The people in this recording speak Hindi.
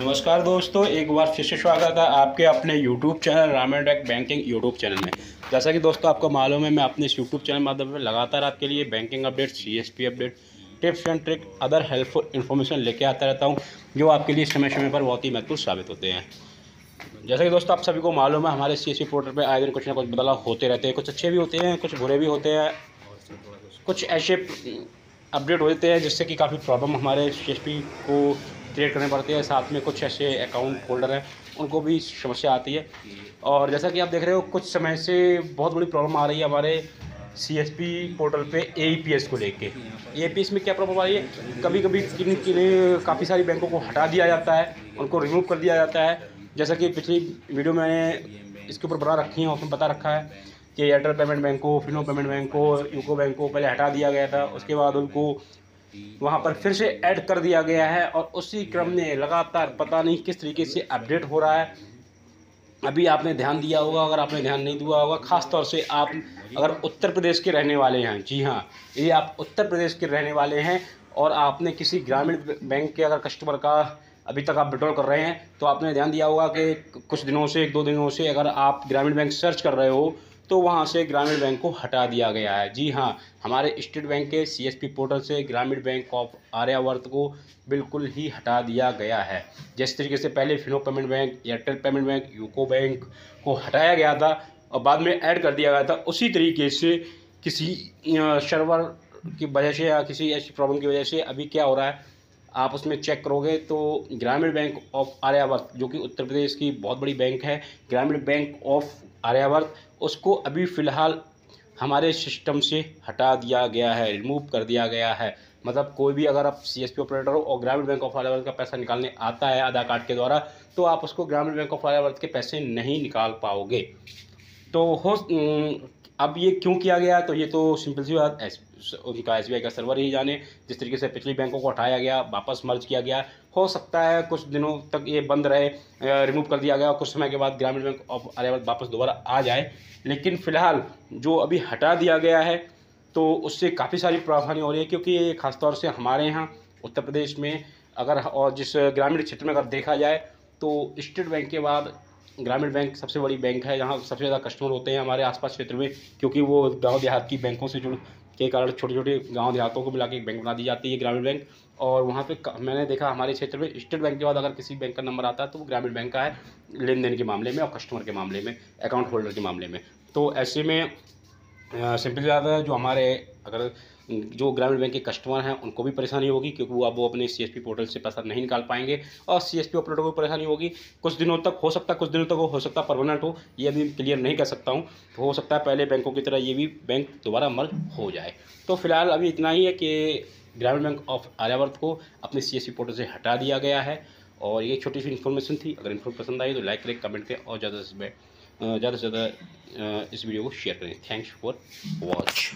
नमस्कार दोस्तों, एक बार फिर से स्वागत है आपके अपने YouTube channel Ramen tech banking YouTube channel में। जैसा कि दोस्तों आपको मालूम है, मैं अपने इस यूट्यूब चैनल माध्यम से लगातार आपके लिए banking update, CSP update, tips and trick, other helpful information लेके आता रहता हूं, जो आपके लिए समय समय पर बहुत ही महत्वपूर्ण साबित होते हैं। जैसा कि दोस्तों आप सभी को मालूम है, हमारे CSP पोर्टल पर आए दिन कुछ ना कुछ बदलाव होते रहते हैं। कुछ अच्छे भी होते हैं, कुछ बुरे भी होते हैं, कुछ ऐसे अपडेट होते हैं जिससे कि काफ़ी प्रॉब्लम हमारे CSP को क्रिएट करने पड़ती है। साथ में कुछ ऐसे अकाउंट होल्डर हैं, उनको भी समस्या आती है। और जैसा कि आप देख रहे हो, कुछ समय से बहुत बड़ी प्रॉब्लम आ रही है हमारे CSP पोर्टल पे AEPS को लेके। AEPS में क्या प्रॉब्लम आ रही है, कभी कभी काफ़ी सारी बैंकों को हटा दिया जाता है, उनको रिमूव कर दिया जाता है। जैसा कि पिछली वीडियो मैंने इसके ऊपर बना रखी है, उसमें बता रखा है कि एयरटेल पेमेंट बैंक को, फिनो पेमेंट बैंक को, यूको बैंक को पहले हटा दिया गया था, उसके बाद उनको वहाँ पर फिर से ऐड कर दिया गया है। और उसी क्रम में लगातार पता नहीं किस तरीके से अपडेट हो रहा है। अभी आपने ध्यान दिया होगा, अगर आपने ध्यान नहीं दिया होगा, ख़ास तौर से आप अगर उत्तर प्रदेश के रहने वाले हैं, जी हाँ, यदि आप उत्तर प्रदेश के रहने वाले हैं और आपने किसी ग्रामीण बैंक के अगर कस्टमर का अभी तक आप विड्रॉल कर रहे हैं, तो आपने ध्यान दिया होगा कि कुछ दिनों से, 1-2 दिनों से अगर आप ग्रामीण बैंक सर्च कर रहे हो, तो वहाँ से ग्रामीण बैंक को हटा दिया गया है। जी हाँ, हमारे स्टेट बैंक के CSP पोर्टल से ग्रामीण बैंक ऑफ आर्यावर्त को बिल्कुल ही हटा दिया गया है। जिस तरीके से पहले Fino payment bank, Airtel payment bank, UCO bank को हटाया गया था और बाद में ऐड कर दिया गया था, उसी तरीके से किसी सर्वर की वजह से या किसी ऐसी प्रॉब्लम की वजह से अभी क्या हो रहा है, आप उसमें चेक करोगे तो ग्रामीण बैंक ऑफ आर्यावर्त, जो कि उत्तर प्रदेश की बहुत बड़ी बैंक है, ग्रामीण बैंक ऑफ आर्यावर्त, उसको अभी फ़िलहाल हमारे सिस्टम से हटा दिया गया है, रिमूव कर दिया गया है। मतलब कोई भी अगर आप CSP ऑपरेटर हो और ग्रामीण बैंक ऑफ आर्यावर्त का पैसा निकालने आता है आधार कार्ड के द्वारा, तो आप उसको ग्रामीण बैंक ऑफ आर्यावर्त के पैसे नहीं निकाल पाओगे। तो अब ये क्यों किया गया, तो ये तो सिंपल सी बात, उनका SBI का सर्वर ही जाने। जिस तरीके से पिछली बैंकों को हटाया गया, वापस मर्ज किया गया, हो सकता है कुछ दिनों तक ये बंद रहे, रिमूव कर दिया गया, कुछ समय के बाद ग्रामीण बैंक ऑफ आर्यावर्त वापस दोबारा आ जाए। लेकिन फ़िलहाल जो अभी हटा दिया गया है, तो उससे काफ़ी सारी परेशानी हो रही है, क्योंकि ये खासतौर से हमारे यहाँ उत्तर प्रदेश में अगर, और जिस ग्रामीण क्षेत्र में अगर देखा जाए, तो स्टेट बैंक के बाद ग्रामीण बैंक सबसे बड़ी बैंक है, जहाँ सबसे ज़्यादा कस्टमर होते हैं हमारे आसपास क्षेत्र में, क्योंकि वो गांव देहात की बैंकों से जुड़ के कारण छोटे छोटे गांव देहातों को मिला के एक बैंक बना दी जाती है ग्रामीण बैंक। और वहाँ पे मैंने देखा हमारे क्षेत्र में स्टेट बैंक के बाद अगर किसी बैंक का नंबर आता है, तो वो ग्रामीण बैंक का है, लेन देन के मामले में और कस्टमर के मामले में, अकाउंट होल्डर के मामले में। तो ऐसे में सिंपल ज़्यादा है, जो हमारे अगर जो ग्रामीण बैंक के कस्टमर हैं उनको भी परेशानी होगी, क्योंकि वो अपने CSP पोर्टल से पैसा नहीं निकाल पाएंगे, और CSP ऑपरेटर को भी परेशानी होगी। कुछ दिनों तक हो सकता है, कुछ दिनों तक हो सकता है परमानेंट हो, ये अभी क्लियर नहीं कर सकता हूँ। तो हो सकता है पहले बैंकों की तरह ये भी बैंक दोबारा मर्ज हो जाए। तो फिलहाल अभी इतना ही है कि ग्रामीण बैंक ऑफ आर्यावर्त को अपने CSP पोर्टल से हटा दिया गया है। और ये छोटी सी इन्फॉर्मेशन थी। अगर इन्फॉर्मेशन पसंद आई तो लाइक करें, कमेंट करें और ज़्यादा से ज़्यादा इस वीडियो को शेयर करें। Thanks for watch.